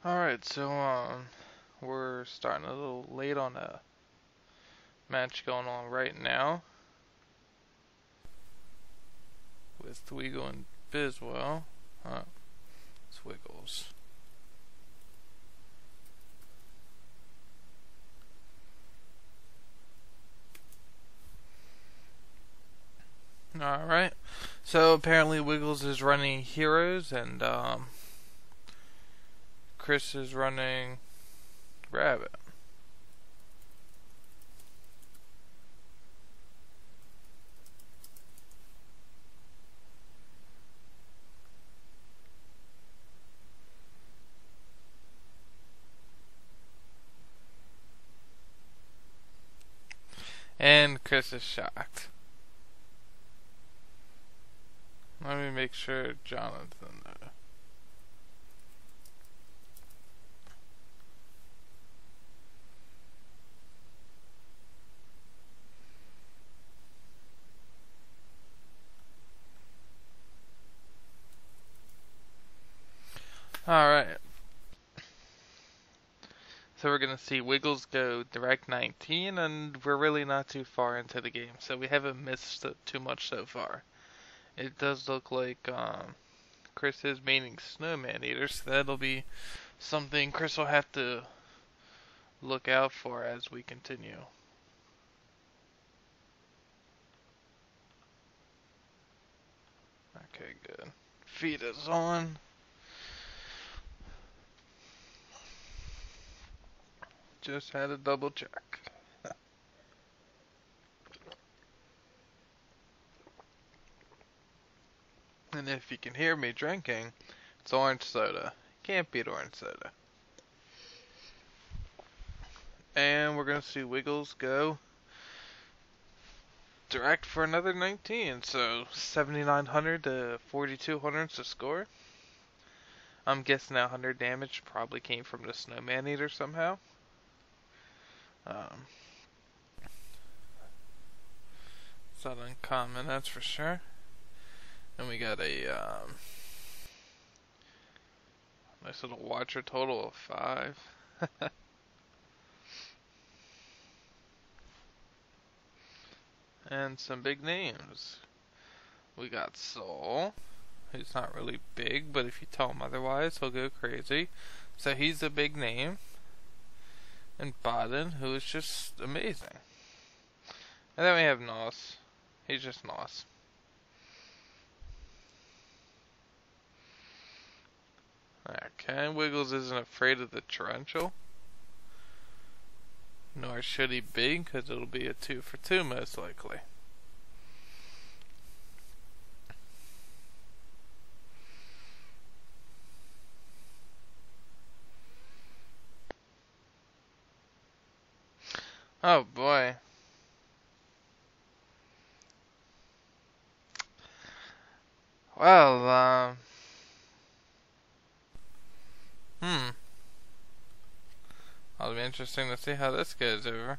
Alright, so we're starting a little late on a match going on right now with Weigle and Biswell. It's Wiggles. Alright, so apparently Wiggles is running Heroes and Chris is running Rabbit. And Chris is shocked. Let me make sure Jonathan knows. Alright. So we're going to see Wiggles go direct 19, and we're really not too far into the game, so we haven't missed too much so far. It does look like Chris is maining Snowman Eater, so that'll be something Chris will have to look out for as we continue. Okay, good. Feed is on. Just had to double check. And if you can hear me drinking, it's orange soda. Can't beat orange soda. And we're going to see Wiggles go direct for another 19. So 7,900 to 4,200 to score. I'm guessing that 100 damage probably came from the Snowman Eater somehow. It's not uncommon, that's for sure. And we got a nice little watcher total of 5. And some big names. We got Soul, who's not really big, but if you tell him otherwise, he'll go crazy. So he's a big name. And Baden, who is just amazing. And then we have Nos. He's just Nos. Okay, Wiggles isn't afraid of the torrential. Nor should he be, because it'll be a 2 for 2 most likely. Oh boy. Well, It'll be interesting to see how this goes over.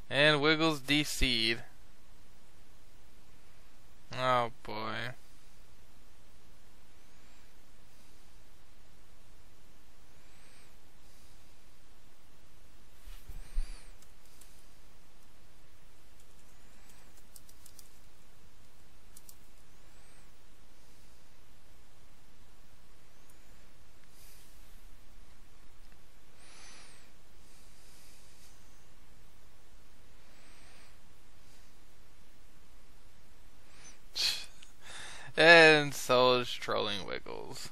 And Wiggles DC'd. Oh boy. And so is trolling Wiggles.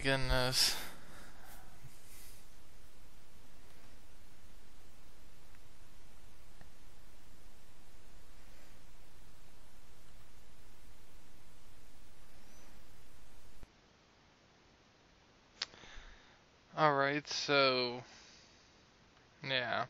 my goodness. Alright, so yeah.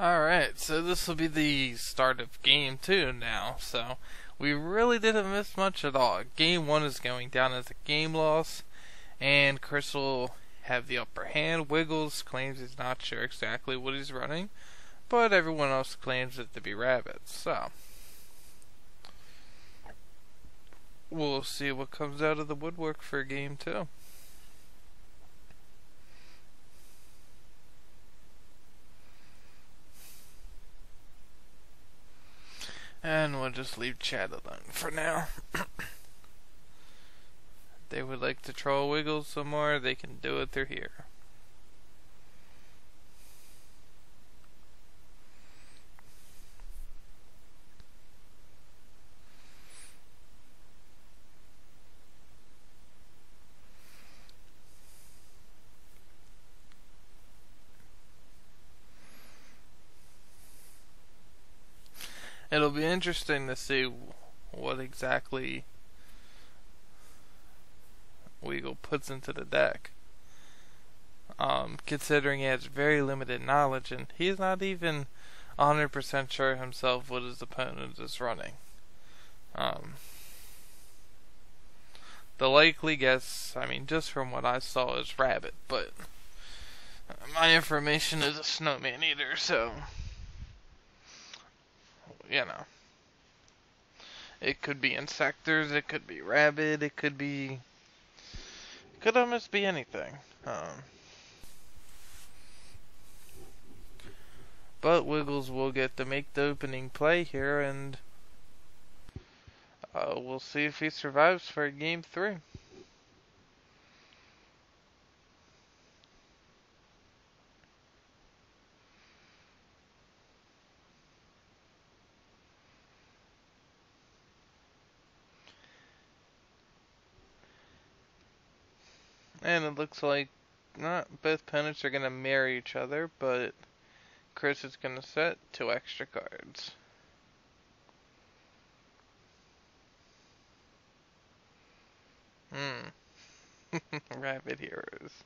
Alright, so this will be the start of game 2 now, so we really didn't miss much at all. Game 1 is going down as a game loss, and Chris will have the upper hand. Wiggles claims he's not sure exactly what he's running, but everyone else claims it to be rabbits, so we'll see what comes out of the woodwork for game 2. And we'll just leave chat alone for now. They would like to troll Wiggles some more, they can do it through here. It'll be interesting to see what exactly Weigle puts into the deck. Considering he has very limited knowledge and he's not even 100% sure himself what his opponent is running. The likely guess, I mean, just from what I saw, is rabbit, but my information is a snowman eater, so you know, it could be insectors, it could be rabbit, it could almost be anything. But Wiggles will get to make the opening play here, and we'll see if he survives for game 3. And it looks like not both opponents are going to marry each other, but Chris is going to set 2 extra cards. Rabbit Heroes.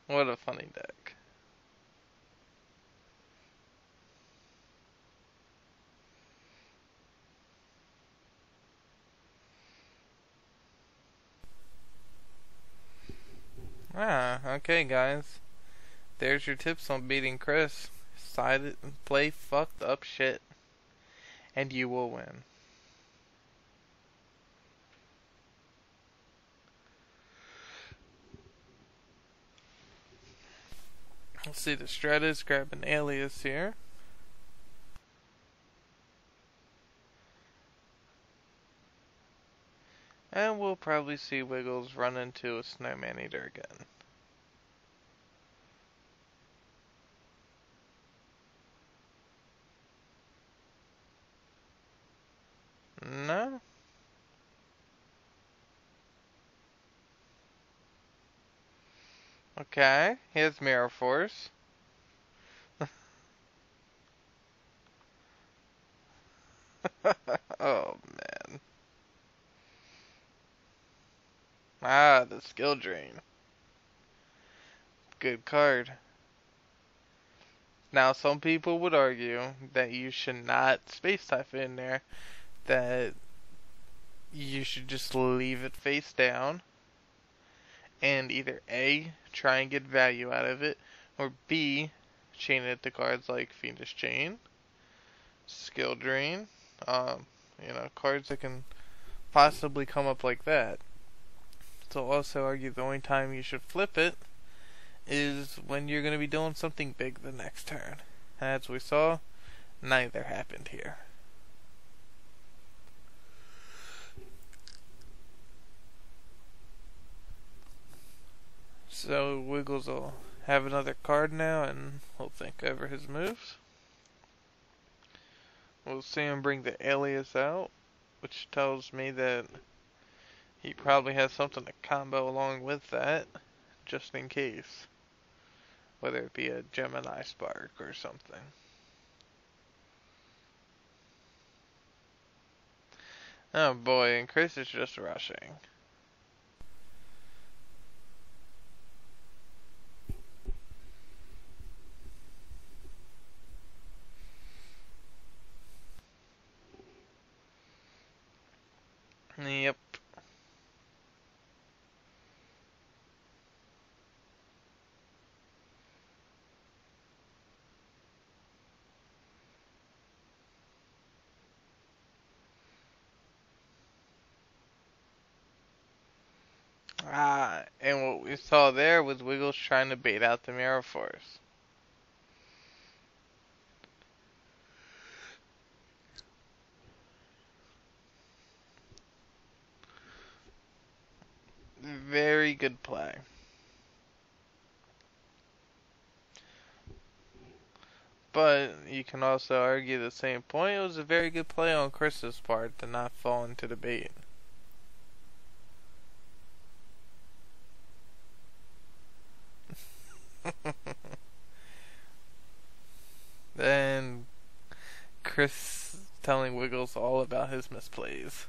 What a funny deck. Okay guys. There's your tips on beating Chris. Play fucked up shit, and you will win. Let's see, the Stratus, grab an alias here. And we'll probably see Wiggles run into a Snowman Eater again. No? Okay, here's Mirror Force. Oh man. The Skill Drain. Good card. Now, some people would argue that you should not Space Typhoon there, that you should just leave it face down, and either A, try and get value out of it, or B, chain it to cards like Fiendish Chain, Skill Drain, cards that can possibly come up like that. So I'll also argue the only time you should flip it is when you're going to be doing something big the next turn. As we saw, neither happened here. So Wiggles will have another card now, and we'll think over his moves. We'll see him bring the alias out, which tells me that he probably has something to combo along with that, just in case. Whether it be a Gemini Spark or something. Oh boy, and Chris is just rushing. Yep. And what we saw there was Wiggles trying to bait out the Mirror Force. Very good play. But you can also argue the same point. It was a very good play on Chris's part to not fall into the bait. Then Chris telling Wiggles all about his misplays.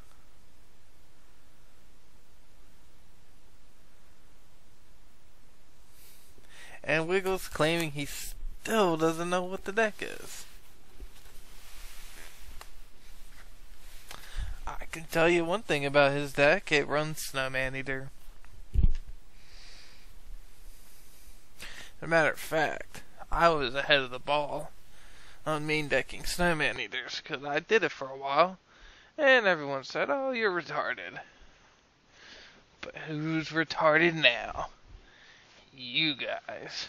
And Wiggles claiming he still doesn't know what the deck is. I can tell you one thing about his deck. It runs Snowman Eater. As a matter of fact, I was ahead of the ball on main decking Snowman Eaters, because I did it for a while, and everyone said, oh, you're retarded. But who's retarded now? You guys.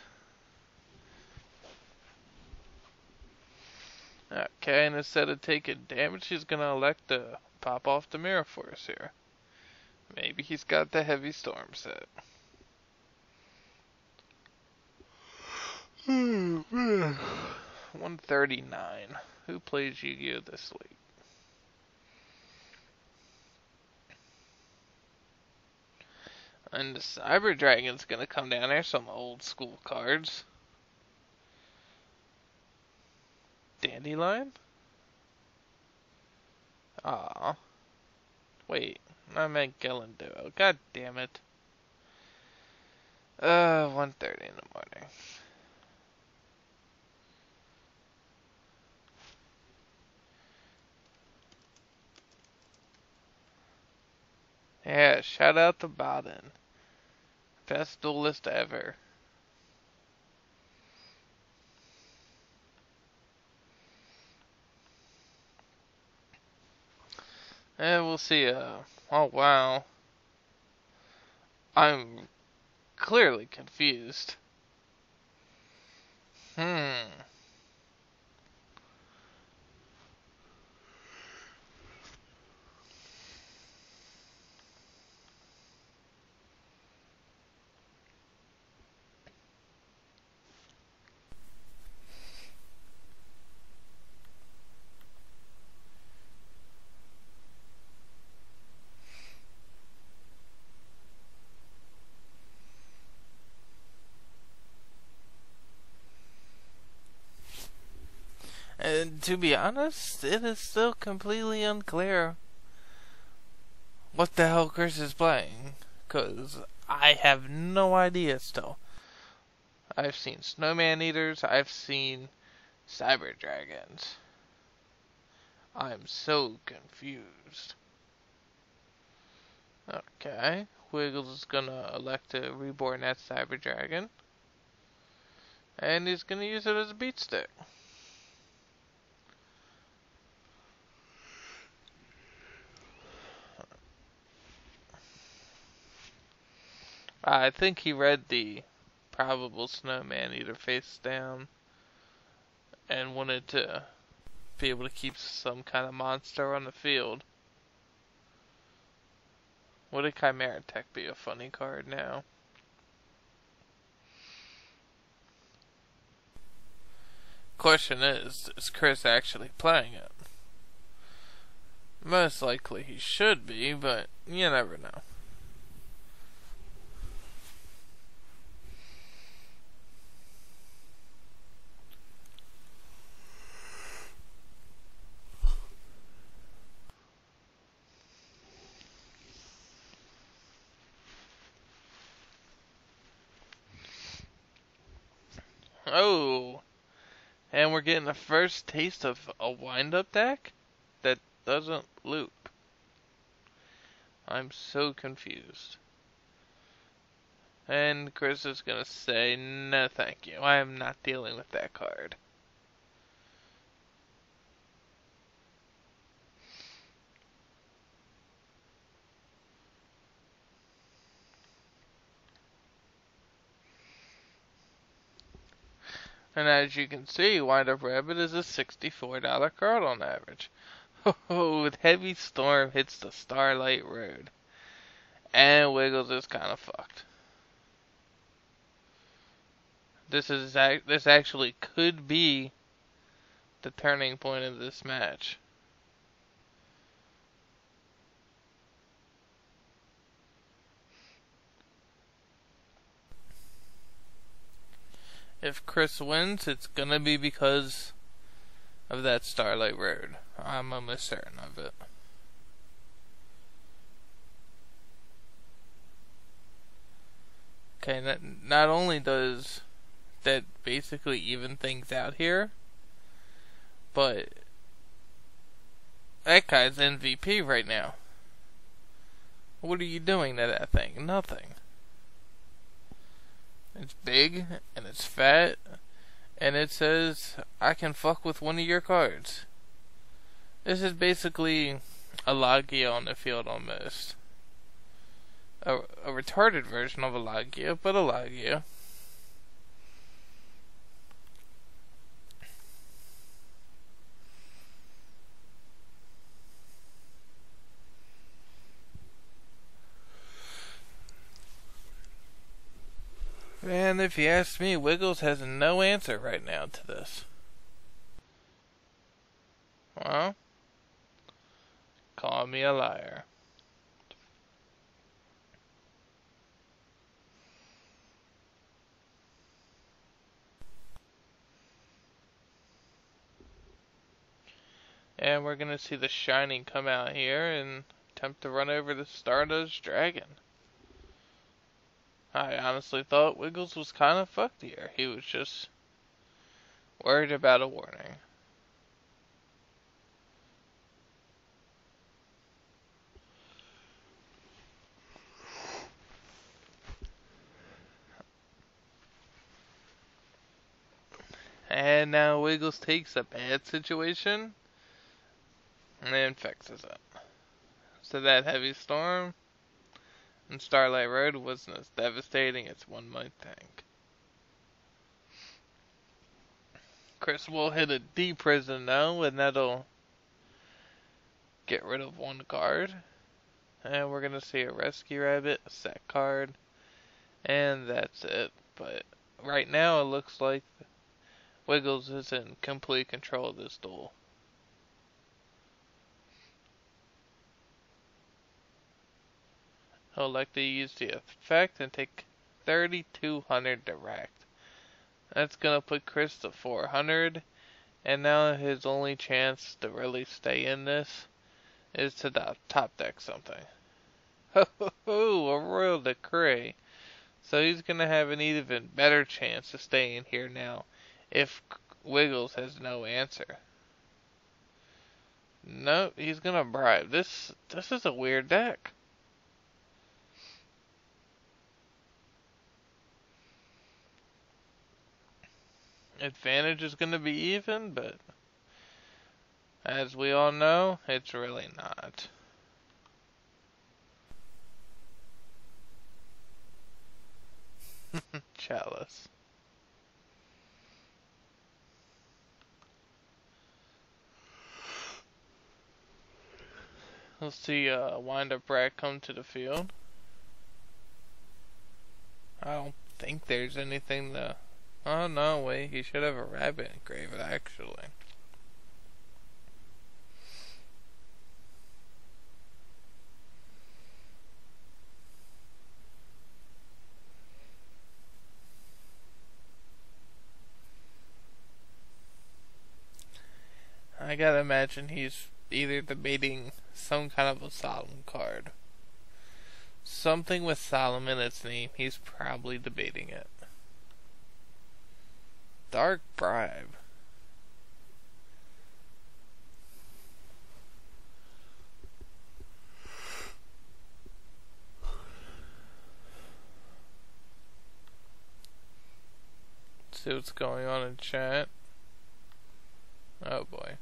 Okay, and instead of taking damage, he's going to elect to pop off the Mirror Force here. Maybe he's got the Heavy Storm set. 139. Who plays Yu-Gi-Oh! This week? And the Cyber Dragon's gonna come down there. Some old school cards. Dandelion? Aw. Wait, I meant Gillen Duo. God damn it. 1:30 in the morning. Yeah, shout out to Baden. Best duelist ever. And we'll see, oh wow. I'm clearly confused. And to be honest, it is still completely unclear what the hell Chris is playing. Because I have no idea still. I've seen Snowman Eaters, I've seen Cyber Dragons. I'm so confused. Okay, Wiggles is gonna elect to reborn that Cyber Dragon. And he's gonna use it as a beat stick. I think he read the probable snowman either face down and wanted to be able to keep some kind of monster on the field. Would a Chimera Tech be a funny card now? Question is Chris actually playing it? Most likely he should be, but you never know. Oh, and we're getting the first taste of a Windup deck that doesn't loop. I'm so confused. And Chris is gonna say, no thank you, I am not dealing with that card. And as you can see, Windup Rabbit is a $64 card on average. Oh, Heavy Storm hits the Starlight Road. And Wiggles is kind of fucked. This actually could be the turning point of this match. If Chris wins, it's gonna be because of that Starlight Road. I'm almost certain of it. Okay, not only does that basically even things out here, but that guy's MVP right now. What are you doing to that thing? Nothing. It's big, and it's fat, and it says, I can fuck with one of your cards. This is basically a Logia on the field almost. A retarded version of a Logia, but a Logia. And if you ask me, Wiggles has no answer right now to this. Well, call me a liar. And we're gonna see the Shining come out here and attempt to run over the Stardust Dragon. I honestly thought Wiggles was kind of fucked here. He was just worried about a warning. And now Wiggles takes a bad situation and fixes it. So that Heavy Storm and Starlight Road wasn't as devastating as one might think. Chris will hit a D prison though, and that'll get rid of one card. And we're gonna see a Rescue Rabbit, a set card, and that's it. But right now it looks like Wiggles is in complete control of this duel. He'll like to use the effect and take 3,200 direct. That's gonna put Chris to 400, and now his only chance to really stay in this is to top deck something. Ho ho ho, a Royal Decree. So he's gonna have an even better chance of staying here now if Wiggles has no answer. No, he's gonna bribe. This is a weird deck. Advantage is gonna be even, but as we all know, it's really not. Chalice. Let's see Windup Rat come to the field. I don't think there's anything to... Oh no, wait, he should have a rabbit engraved actually. I gotta imagine he's either debating some kind of a solemn card. Something with solemn in its name, he's probably debating it. Dark Bribe. Let's see what's going on in chat. Oh boy.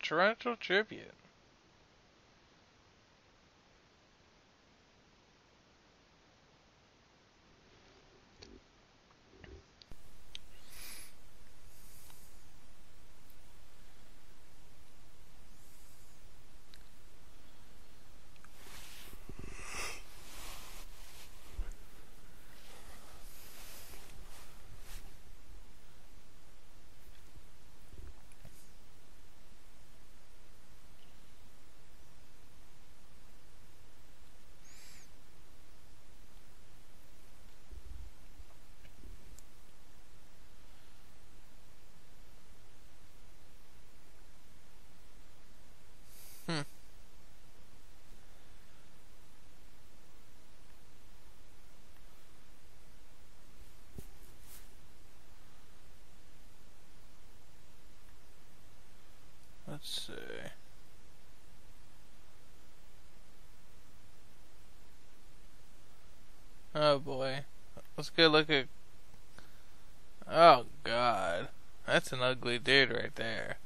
Torrential Tribute. Let's see. Oh boy. Let's go look at... Oh god. That's an ugly dude right there.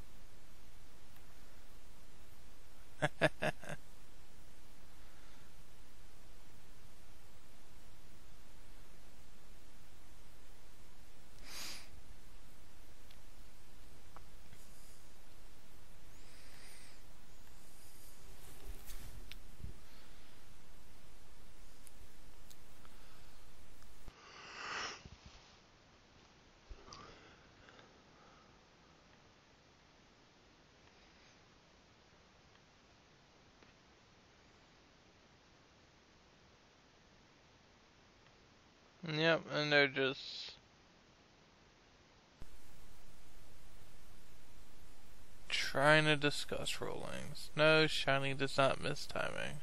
Yep, and they're just trying to discuss rulings. No, Shiny does not miss timing.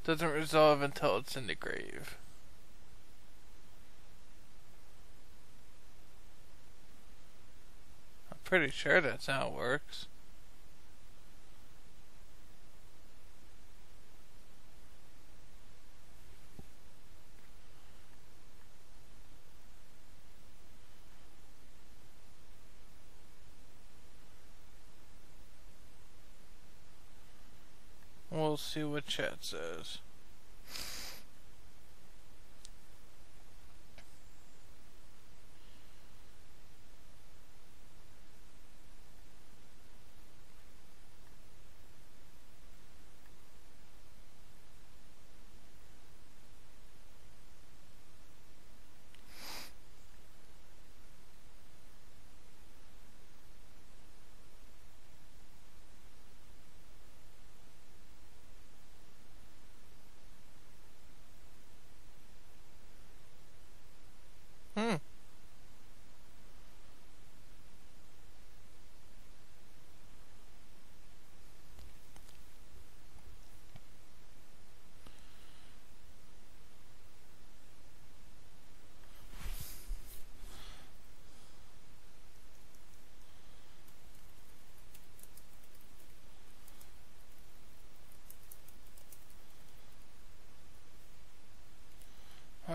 Doesn't resolve until it's in the grave. I'm pretty sure that's how it works. We'll see what chat says.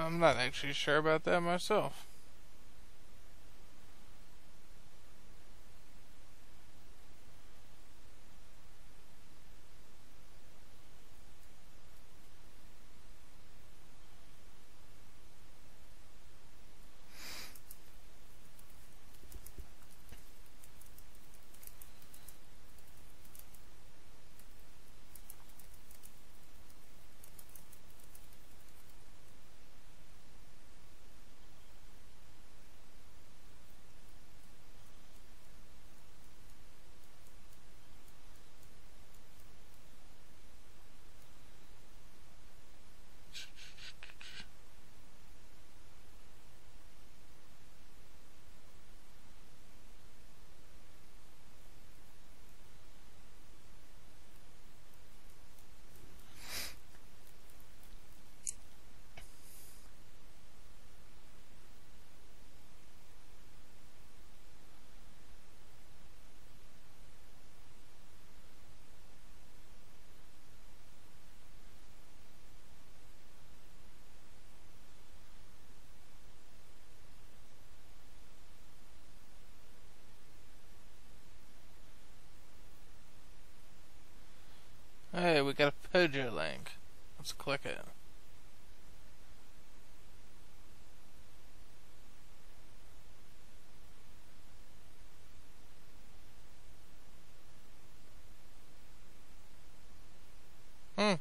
I'm not actually sure about that myself. Hey, we got a Pojo link. Let's click it. Hmm.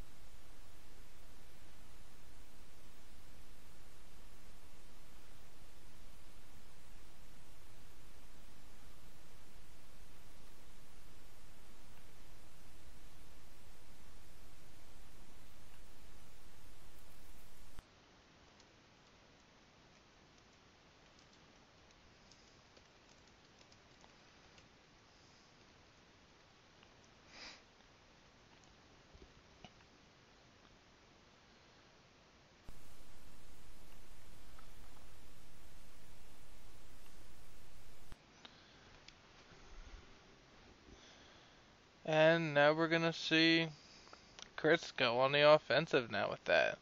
And now we're gonna see Chris go on the offensive now with that.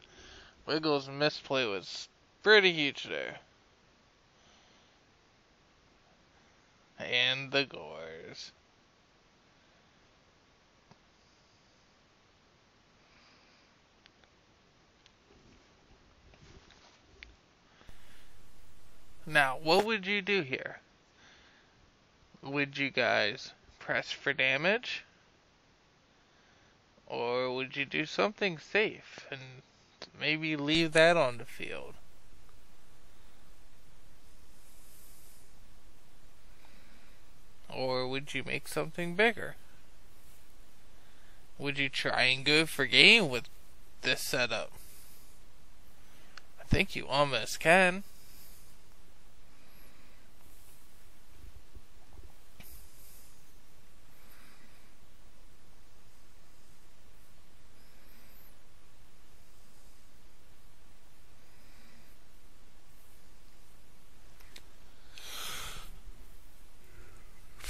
Wiggle's misplay was pretty huge there. And the gores. Now, what would you do here? Would you guys press for damage? Or would you do something safe and maybe leave that on the field? Or would you make something bigger? Would you try and go for game with this setup? I think you almost can.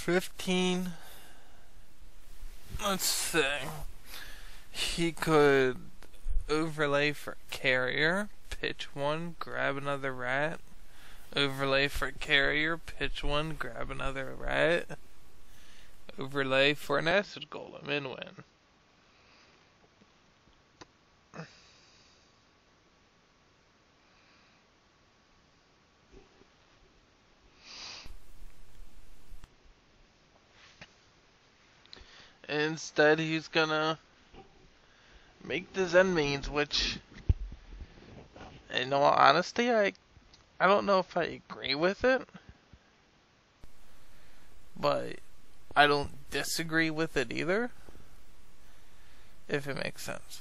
$15. Let's see. He could overlay for carrier, pitch one, grab another rat. Overlay for carrier, pitch one, grab another rat. Overlay for an acid golem, and win. Instead, he's gonna make the Zen means, which, in all honesty, I don't know if I agree with it, but I don't disagree with it either, if it makes sense.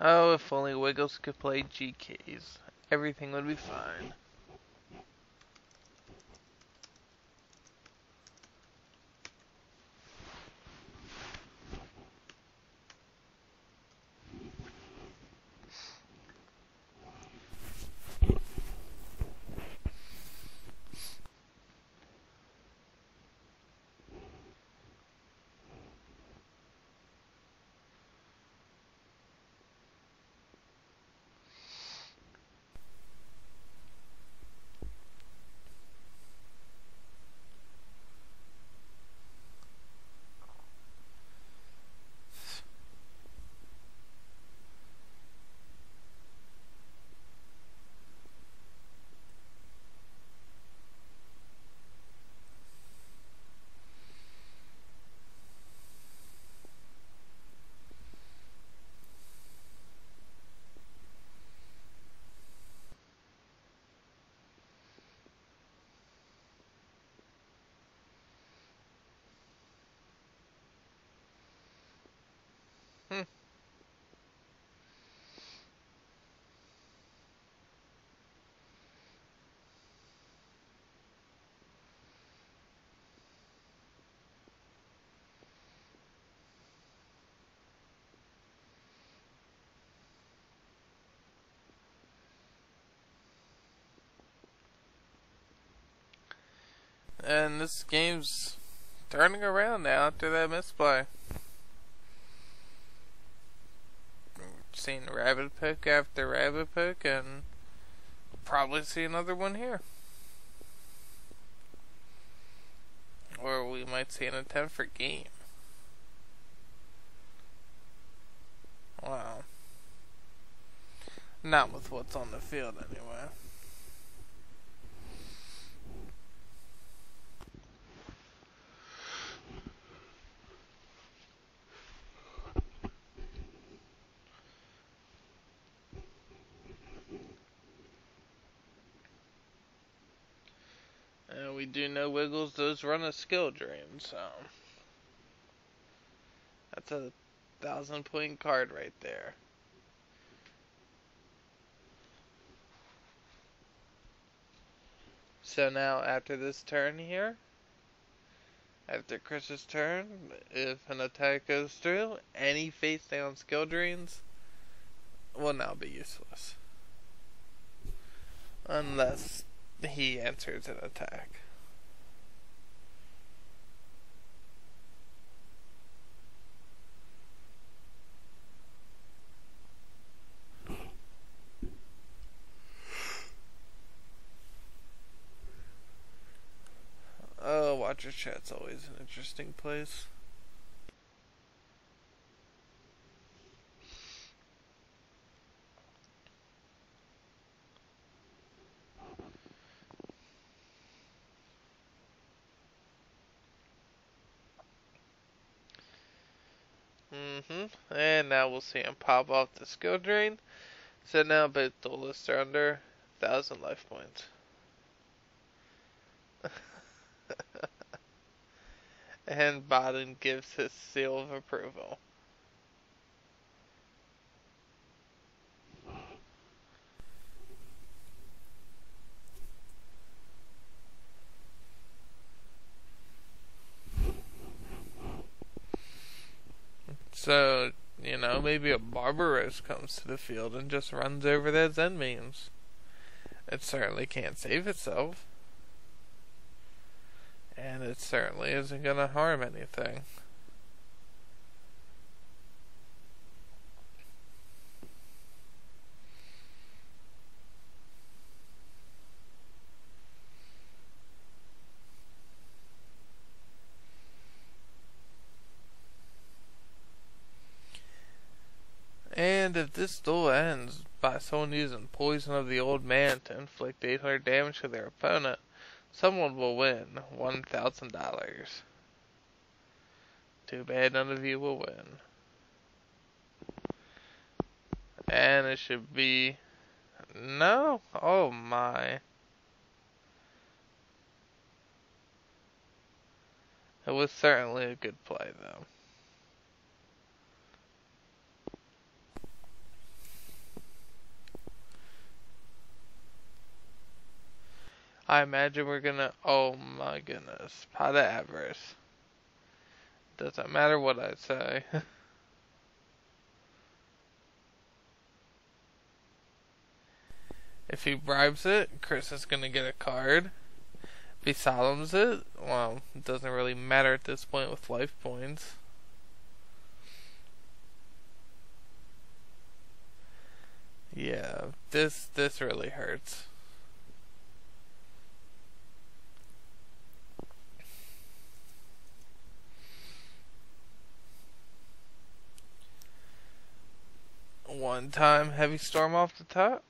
Oh, if only Wiggles could play GKs. Everything would be fine. Hmm. And this game's turning around now after that misplay. Seen rabbit poke after rabbit poke, and probably see another one here. Or we might see an attempt for game. Wow. Not with what's on the field anyway. And we do know Wiggles does run a skill drain, so that's a 1,000-point card right there. So now after this turn here, after Chris's turn, if an attack goes through, any face down skill drains will now be useless. Unless he answers an attack. Oh, Watcher Chat's always an interesting place. And now we'll see him pop off the skill drain. So now both duelists are under 1,000 life points. And Baden gives his seal of approval. So, maybe a Barbaros comes to the field and just runs over that Zen memes. It certainly can't save itself. And it certainly isn't going to harm anything. And if this duel ends by someone using Poison of the Old Man to inflict 800 damage to their opponent, someone will win $1,000. Too bad none of you will win. And it should be... No? Oh my. It was certainly a good play though. I imagine we're gonna. Oh my goodness. Pot of avarice. Doesn't matter what I say. If he bribes it, Chris is gonna get a card. If he solemns it, well, it doesn't really matter at this point with life points. Yeah, this really hurts. One time heavy storm off the top.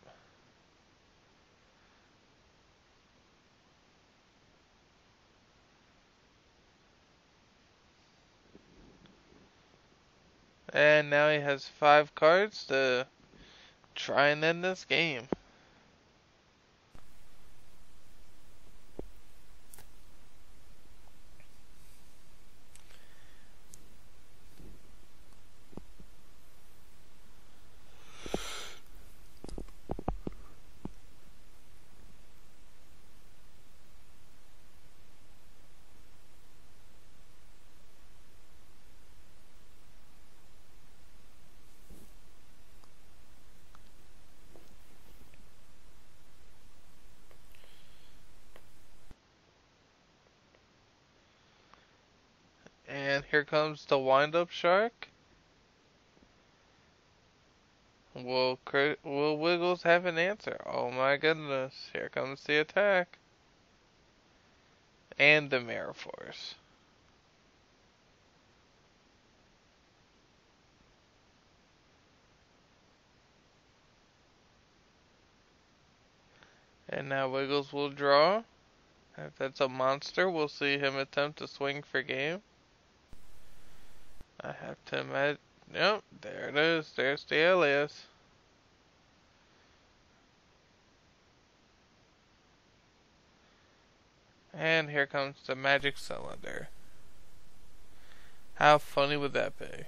And now he has 5 cards to try and end this game. And here comes the Windup Shark. Will Wiggles have an answer? Oh my goodness. Here comes the attack. And the Mirror Force. And now Wiggles will draw. If that's a monster, we'll see him attempt to swing for game. I have to imagine. Yep, there it is. There's the alias. And here comes the magic cylinder. How funny would that be?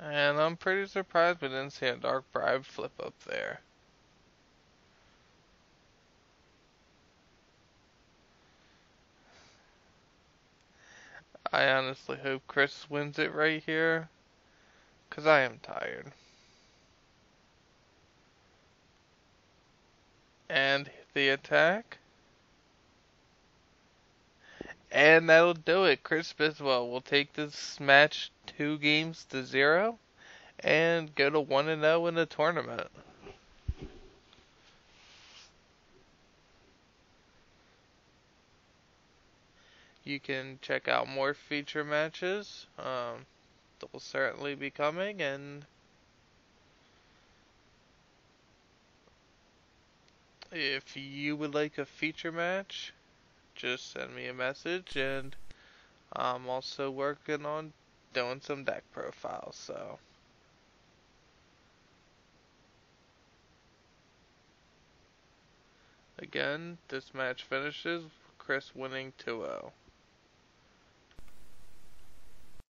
And I'm pretty surprised we didn't see a Dark Bribe flip up there. I honestly hope Chris wins it right here, 'cause I am tired. And the attack. And that'll do it. Chris Biswell will take this match 2-0 and go to 1-0 in the tournament. You can check out more feature matches. That will certainly be coming, and if you would like a feature match, just send me a message, and I'm also working on doing some deck profiles, so again, this match finishes with Chris winning 2-0.